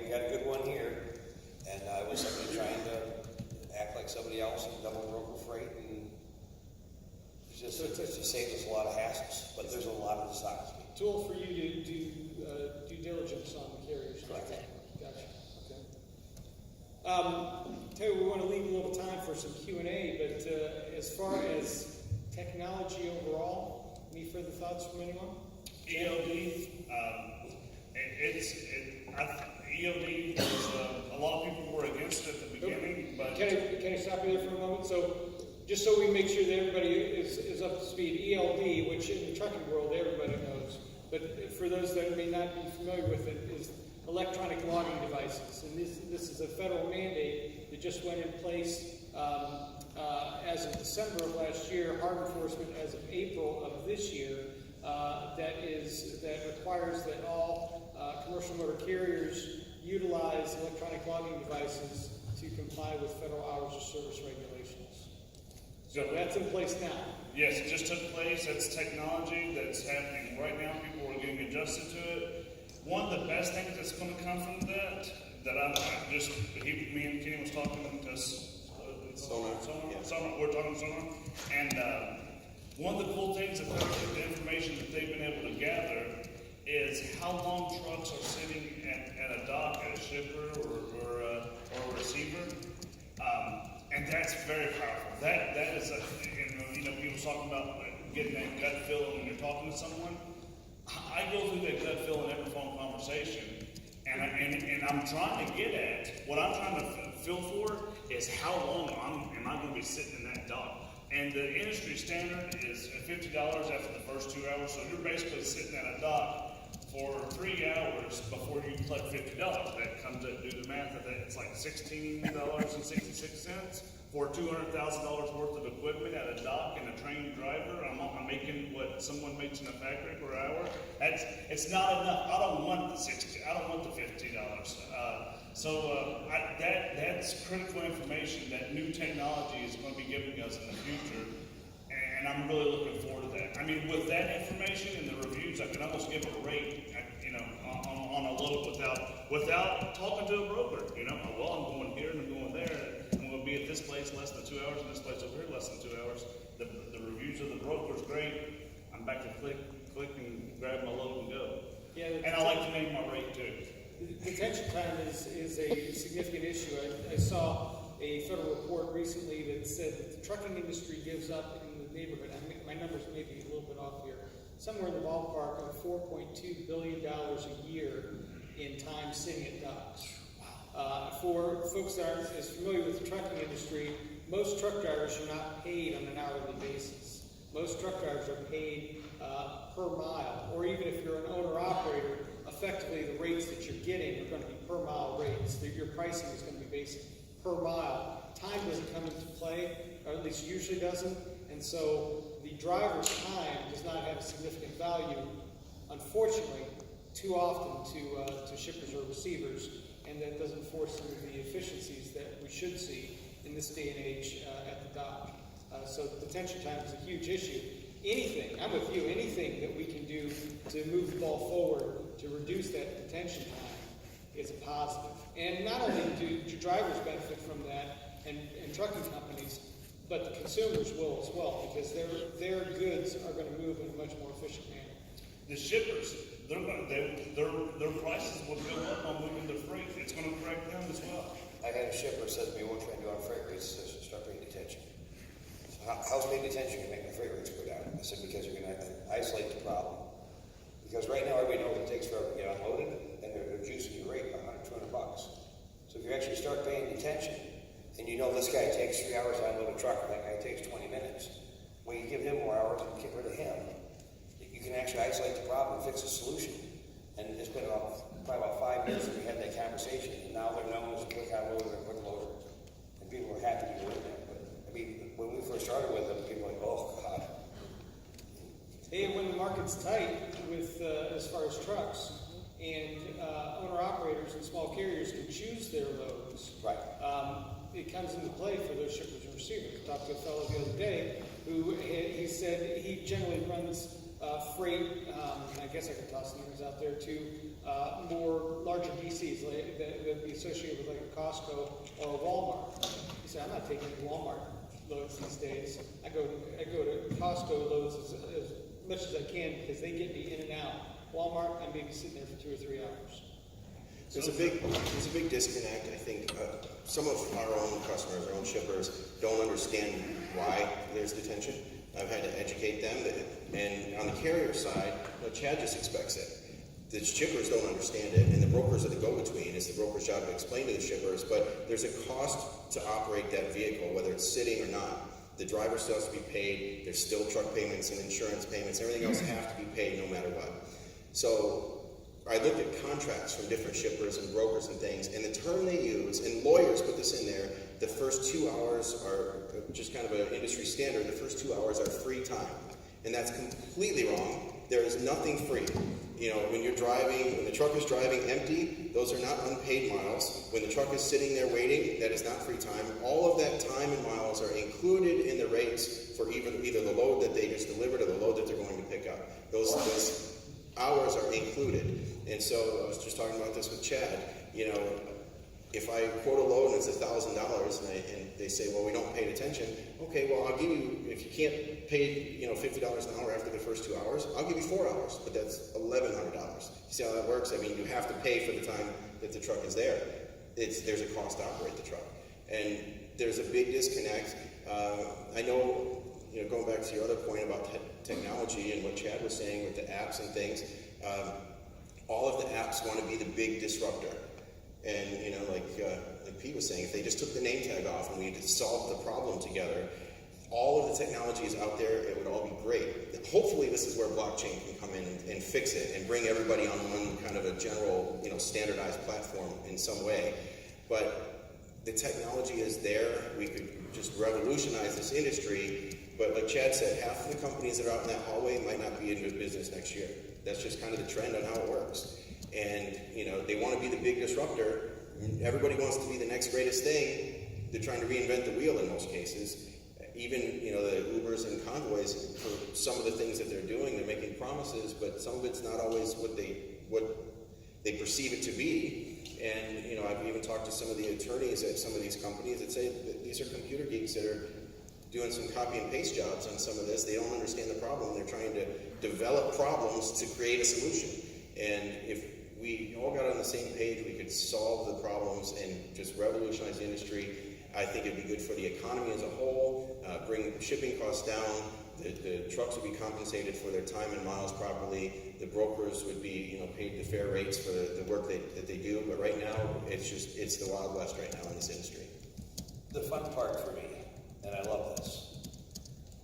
we got a good one here, and I was simply trying to act like somebody else and double broker freight, and it just saves us a lot of hassles, but there's a lot of dishonesty. Tool for you to do due diligence on the carriers. Correct. Gotcha. Okay. Tell you, we want to leave a little time for some Q&A, but as far as technology overall, any further thoughts from anyone? EOD, EOD, a lot of people were against it at the beginning, but... Can I stop you there for a moment? So, just so we make sure that everybody is up to speed, ELD, which in the trucking world everybody knows, but for those that may not be familiar with it, is electronic logging devices. And this is a federal mandate that just went in place as of December of last year, hard enforcement as of April of this year, that requires that all commercial motor carriers utilize electronic logging devices to comply with federal hours of service regulations. So that's in place now. Yes, it just took place. That's technology that's happening right now. People are getting adjusted to it. One of the best things that's going to come from that me and Kenny was talking to Sonar. We're talking Sonar. And one of the cool things about the information that they've been able to gather is how long trucks are sitting at a dock, at a shipper or a receiver. And that's very powerful. That is people talking about getting that gut feeling when you're talking to someone. I go through that gut feeling every phone conversation, and I'm trying to get at what I'm trying to feel for is how long am I going to be sitting in that dock. And the industry standard is $50 after the first 2 hours, so you're basically sitting at a dock for 3 hours before you collect $50. That comes to do the math of that. It's like $16.66 for $200,000 worth of equipment at a dock and a trained driver. I'm making what someone makes in a factory per hour. It's not enough. I don't want the $60. I don't want the $50. That's critical information that new technology is going to be giving us in the future. And I'm really looking forward to that. I mean, with that information and the reviews, I can almost give a rate, on a load without talking to a broker. Well, I'm going here and I'm going there. I'm going to be at this place less than 2 hours and this place over here less than 2 hours. The reviews of the broker's great. I'm back to click and grab my load and go. Yeah, and I like to name my rate too. Detention time is a significant issue. I saw a federal report recently that said that the trucking industry gives up in the neighborhood, my numbers may be a little bit off here, somewhere in the ballpark of $4.2 billion a year in time sitting at docks. For folks that aren't as familiar with the trucking industry, most truck drivers are not paid on an hourly basis. Most truck drivers are paid per mile, or even if you're an owner-operator, effectively the rates that you're getting are going to be per mile rates. Your pricing is going to be based per mile. Time doesn't come into play, or at least usually doesn't, and so the driver's time does not have a significant value, unfortunately, too often to shippers or receivers, and that doesn't force some of the efficiencies that we should see in this day and age at the dock. So detention time is a huge issue. Anything, I'm with you, anything that we can do to move the ball forward to reduce that detention time is a positive. And not only do drivers benefit from that and trucking companies, but the consumers will as well, because their goods are going to move in a much more efficient manner. The shippers, their prices will go up on moving their freight. It's going to correct them as well. I had a shipper said to me, "What trying to do on freight rates is start paying detention." So how's paying detention going to make my freight rates go down? I said, because you're going to isolate the problem. Because right now everybody knows it takes forever to get unloaded, and they're juicing your rate by $100, $200. So if you actually start paying detention, and you know this guy takes 3 hours to unload a truck, and that guy takes 20 minutes, well, you give him more hours and get rid of him. You can actually isolate the problem and fix the solution. And it's been probably about 5 years since we had that conversation, and now they're known as a quick unloader and quick loader. And people are happy to do it. But I mean, when we first started with them, people were like, "Oh God." Hey, when the market's tight with as far as trucks, and owner-operators and small carriers can choose their loads, right? It comes into play for those shippers and receivers. I talked to a fellow the other day who he said he generally runs freight, I guess I could toss numbers out there, to more larger DCs be associated with like a Costco or a Walmart. He said, I'm not taking Walmart loads these days. I go to Costco loads as much as I can because they get me in and out. Walmart, I may be sitting there for 2 or 3 hours. There's a big disconnect. I think some of our own customers, our own shippers, don't understand why there's detention. I've had to educate them, and on the carrier side, Chad just expects it. The shippers don't understand it, and the brokers are the go-between. It's the broker's job to explain to the shippers, but there's a cost to operate that vehicle, whether it's sitting or not. The driver still has to be paid. There's still truck payments and insurance payments. Everything else have to be paid no matter what. So I looked at contracts from different shippers and brokers and things, and the term they use, and lawyers put this in there, the first 2 hours are just kind of an industry standard. The first 2 hours are free time, and that's completely wrong. There is nothing free. You know, when the truck is driving empty, those are not unpaid miles. When the truck is sitting there waiting, that is not free time. All of that time and miles are included in the rates for either the load that they just delivered or the load that they're going to pick up. Those hours are included. And so I was just talking about this with Chad. You know, if I quote a load and it's $1,000 and they say, well, we don't pay attention. Okay, well, I'll give you, if you can't pay, $50 an hour after the first 2 hours, I'll give you 4 hours, but that's $1,100. You see how that works? I mean, you have to pay for the time that the truck is there. There's a cost to operate the truck. And there's a big disconnect. I know, going back to your other point about technology and what Chad was saying with the apps and things, all of the apps want to be the big disruptor. And, like Pete was saying, if they just took the name tag off and we had solved the problem together, all of the technology is out there, it would all be great. Hopefully this is where blockchain can come in and fix it and bring everybody on one kind of a general, standardized platform in some way. But the technology is there. We could just revolutionize this industry. But like Chad said, half of the companies that are out in that hallway might not be in good business next year. That's just kind of the trend on how it works. And, they want to be the big disruptor. Everybody wants to be the next greatest thing. They're trying to reinvent the wheel in most cases. Even, the Ubers and convoys, for some of the things that they're doing, they're making promises, but some of it's not always what they perceive it to be. And, I've even talked to some of the attorneys at some of these companies that say that these are computer geeks that are doing some copy and paste jobs on some of this. They don't understand the problem. They're trying to develop problems to create a solution. And if we all got on the same page, we could solve the problems and just revolutionize the industry. I think it'd be good for the economy as a whole, bring shipping costs down, the trucks would be compensated for their time and miles properly, the brokers would be paid the fair rates for the work that they do, but right now, it's the Wild West right now in this industry. The fun part for me, and I love this,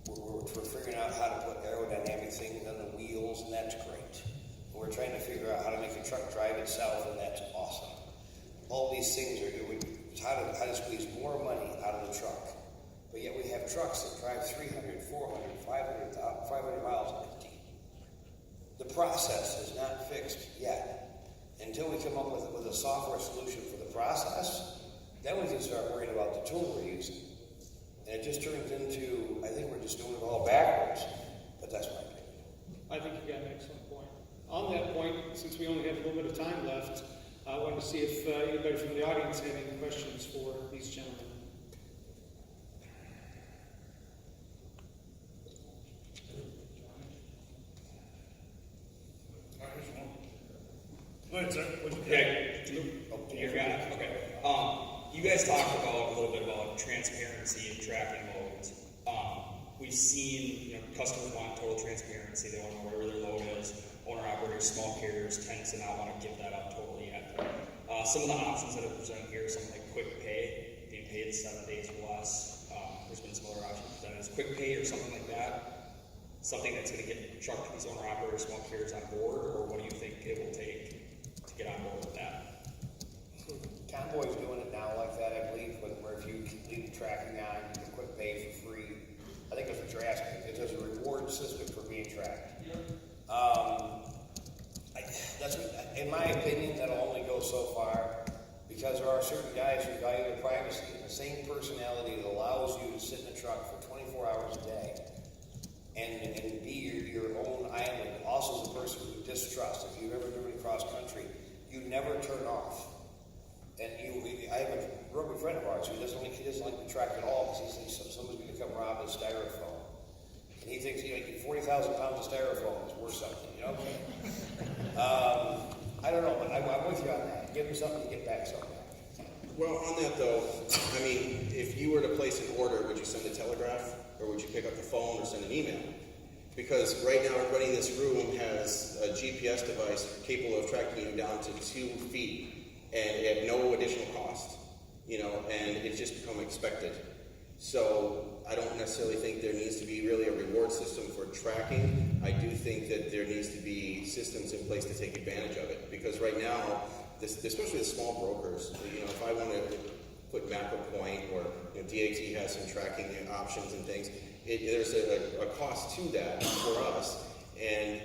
we're figuring out how to put aerodynamic things on the wheels, and that's great. We're trying to figure out how to make the truck drive itself, and that's awesome. All these things are how to squeeze more money out of the truck. But yet we have trucks that drive 300, 400, 500 miles empty. The process is not fixed yet. Until we come up with a software solution for the process, then we can start worrying about the tool we're using. And it just turns into, I think we're just doing it all backwards. But that's my opinion. I think you got an excellent point. On that point, since we only have a little bit of time left, I wanted to see if anybody from the audience had any questions for these gentlemen. Go ahead, sir. You're okay. You guys talked about a little bit about transparency and tracking loads. We've seen, customers want total transparency. They want to know where their load is. Owner-operators, small carriers tend to not want to give that up totally yet. Some of the options that are presented here, something like quick pay, being paid 7 days or less. There's been some other options presented as quick pay or something like that. Something that's going to get truck these owner-operators, small carriers on board, or what do you think it will take to get on board with that? Convoy's doing it now like that, I believe, where if you leave the tracking on, you can quick pay for free. I think that's what you're asking. It does a reward system for being tracked. In my opinion, that'll only go so far because there are certain guys who value their privacy, and the same personality that allows you to sit in a truck for 24 hours a day and be your own island also is the person who distrusts. If you've ever driven cross country, you never turn off. And so he doesn't like to track at all, because he thinks somebody's gonna come rob his styrofoam. And he thinks, 40,000 pounds of styrofoam is worth something, I don't know, but I'm with you on that. Give him something to get back something. Well, on that though, I mean, if you were to place an order, would you send a telegraph, or would you pick up the phone or send an email? Because right now, everybody in this room has a GPS device capable of tracking you down to 2 feet, and at no additional cost, and it's just become expected. So I don't necessarily think there needs to be really a reward system for tracking. I do think that there needs to be systems in place to take advantage of it, because right now, especially the small brokers, if I want to put MacroPoint or DAT has some tracking options and things, there's a cost to that for us, and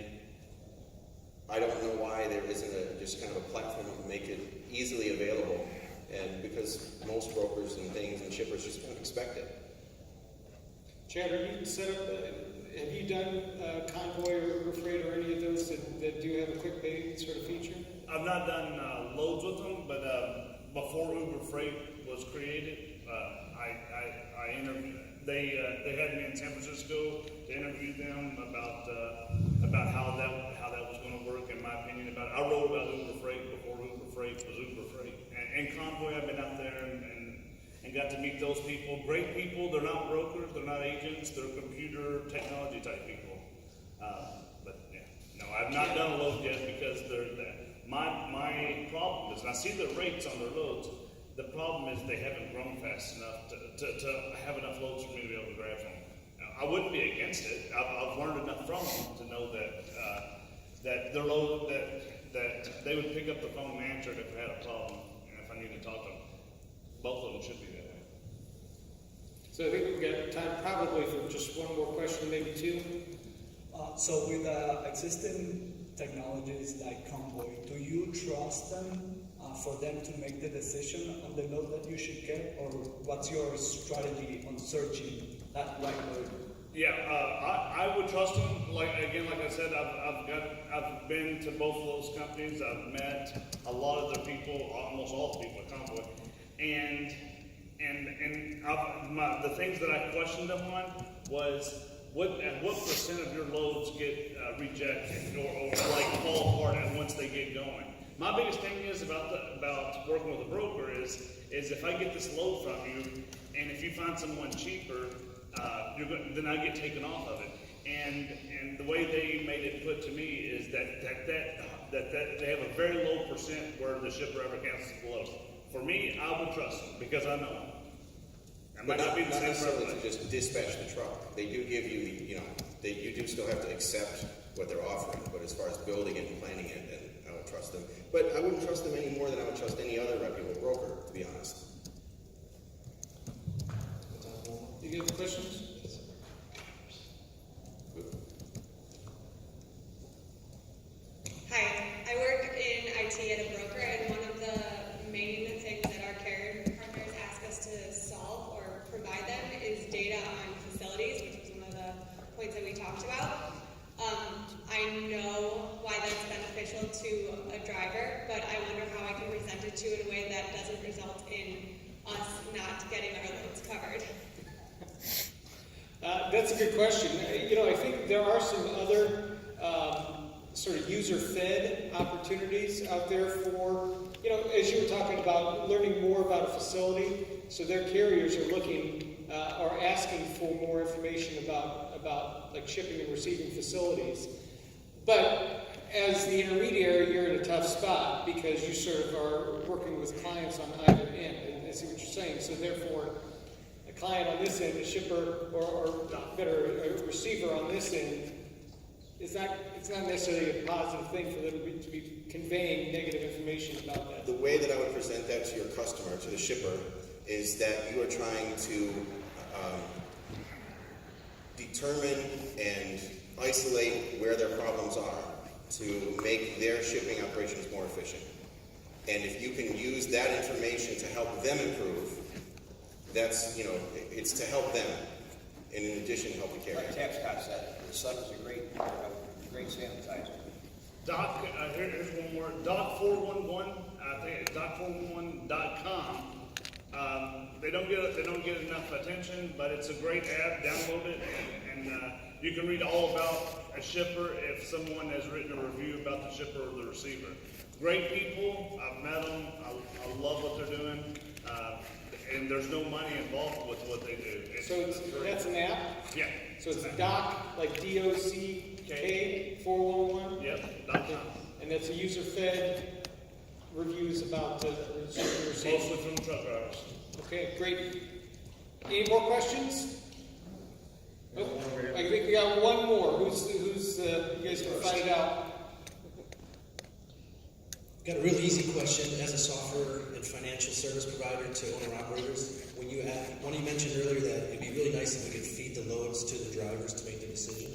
I don't know why there isn't just kind of a platform to make it easily available, and because most brokers and things and shippers just don't expect it. Chad, have you done Convoy or Uber Freight or any of those that do have a quick pay sort of feature? I've not done loads with them, but before Uber Freight was created, I interviewed. They had me in San Francisco to interview them about how that was going to work. In my opinion, about it. I wrote about Uber Freight before Uber Freight was Uber Freight, and Convoy. I've been out there and got to meet those people. Great people. They're not brokers. They're not agents. They're computer technology type people. But yeah, no, I've not done a load yet because my problem is, and I see the rates on their loads. The problem is they haven't grown fast enough to have enough loads for me to be able to grab from them. Now, I wouldn't be against it. I've learned enough from them to know that their load that they would pick up the phone and answer it if I had a problem and if I needed to talk to them. Both of them should be that way. So I think we've got time probably for just one more question, maybe two. So with existing technologies like Convoy, do you trust them for them to make the decision on the load that you should get, or what's your strategy on searching that right load? Yeah, I would trust them. Like I said, I've been to both of those companies. I've met a lot of their people, almost all the people at Convoy, and the things that I questioned them on was what percent of your loads get rejected or like fall apart once they get going. My biggest thing is about working with a broker is if I get this load from you, and if you find someone cheaper, then I get taken off of it. And the way they made it put to me is that they have a very low percent where the shipper ever cancels the load. For me, I would trust them because I know them. But not necessarily to just dispatch the truck. They do give you you do still have to accept what they're offering, but as far as building it and planning it, then I would trust them. But I wouldn't trust them any more than I would trust any other reputable broker, to be honest. Do you have questions? Hi, I work in IT at a broker, and one of the main things that our carrier partners ask us to solve or provide them is data on facilities, which was one of the points that we talked about. I know why that's beneficial to a driver, but I wonder how I can present it to in a way that doesn't result in us not getting our loads covered. That's a good question. I think there are some other sort of user-fed opportunities out there for, as you were talking about, learning more about a facility. So their carriers are looking or asking for more information about like shipping and receiving facilities. But as the intermediary, you're in a tough spot because you sort of are working with clients on either end. And I see what you're saying. So therefore, a client on this end, a shipper, or better, a receiver on this end, it's not necessarily a positive thing for them to be conveying negative information about that. The way that I would present that to your customer, to the shipper, is that you are trying to determine and isolate where their problems are to make their shipping operations more efficient. And if you can use that information to help them improve, that's, it's to help them, and in addition, help the carrier. Like Tapscott said, the sun is a great sanitizer. Doc, here's one more. Doc411, I think it's doc411.com. They don't get enough attention, but it's a great app. Download it, and you can read all about a shipper if someone has written a review about the shipper or the receiver. Great people. I've met them. I love what they're doing, and there's no money involved with what they do. That's an app? Yeah. So it's DOC, like DOCK 411? Yep. .com. And that's a user-fed reviews about the Mostly from truck drivers. Okay, great. Any more questions? Oh, I think we got one more. Who's you guys can find it out. Got a really easy question as a software and financial service provider to owner-operators. When you mentioned earlier that it'd be really nice if we could feed the loads to the drivers to make the decision.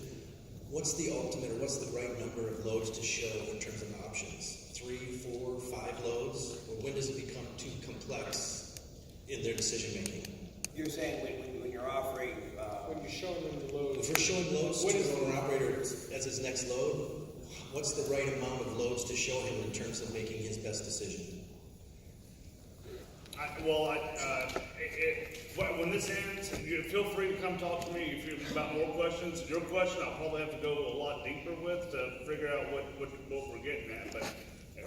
What's the ultimate, or what's the right number of loads to show in terms of options? 3, 4, 5 loads? Or when does it become too complex in their decision-making? You're saying when you're offering, When you're showing them the load. If we're showing loads to an owner-operator as his next load, what's the right amount of loads to show him in terms of making his best decision? When this ends, feel free to come talk to me if you've got more questions. Your question, I'll probably have to go a lot deeper with to figure out what we're getting at. But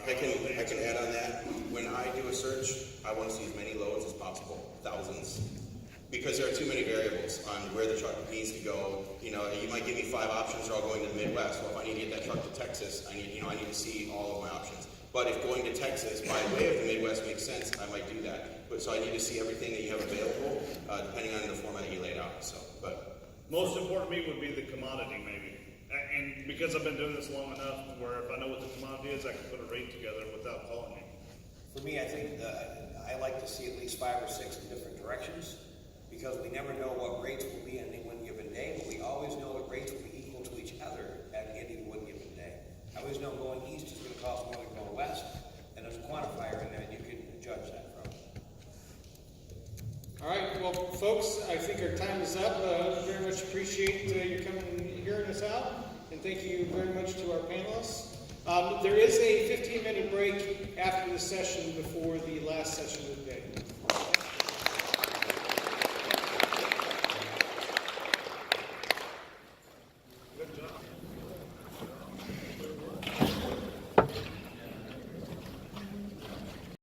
I can add on that. When I do a search, I want to see as many loads as possible, thousands, because there are too many variables on where the truck needs to go. You know, you might give me 5 options, they're all going to the Midwest. Well, if I need to get that truck to Texas, I need to see all of my options. But if going to Texas by way of the Midwest makes sense, I might do that. But so I need to see everything that you have available, depending on the format you laid out. So, but most important to me would be the commodity, maybe. And because I've been doing this long enough, where if I know what the commodity is, I can put a rate together without calling you. for me, I think I like to see at least 5 or 6 in different directions, because we never know what rates will be on any one given day, but we always know what rates will be equal to each other at any one given day. I always know going east is going to cost more than going west, and there's a quantifier in there, and you can judge that from. All right, well, folks, I think our time is up. Very much appreciate you coming and hearing us out, and thank you very much to our panelists. There is a 15-minute break after the session before the last session of the day.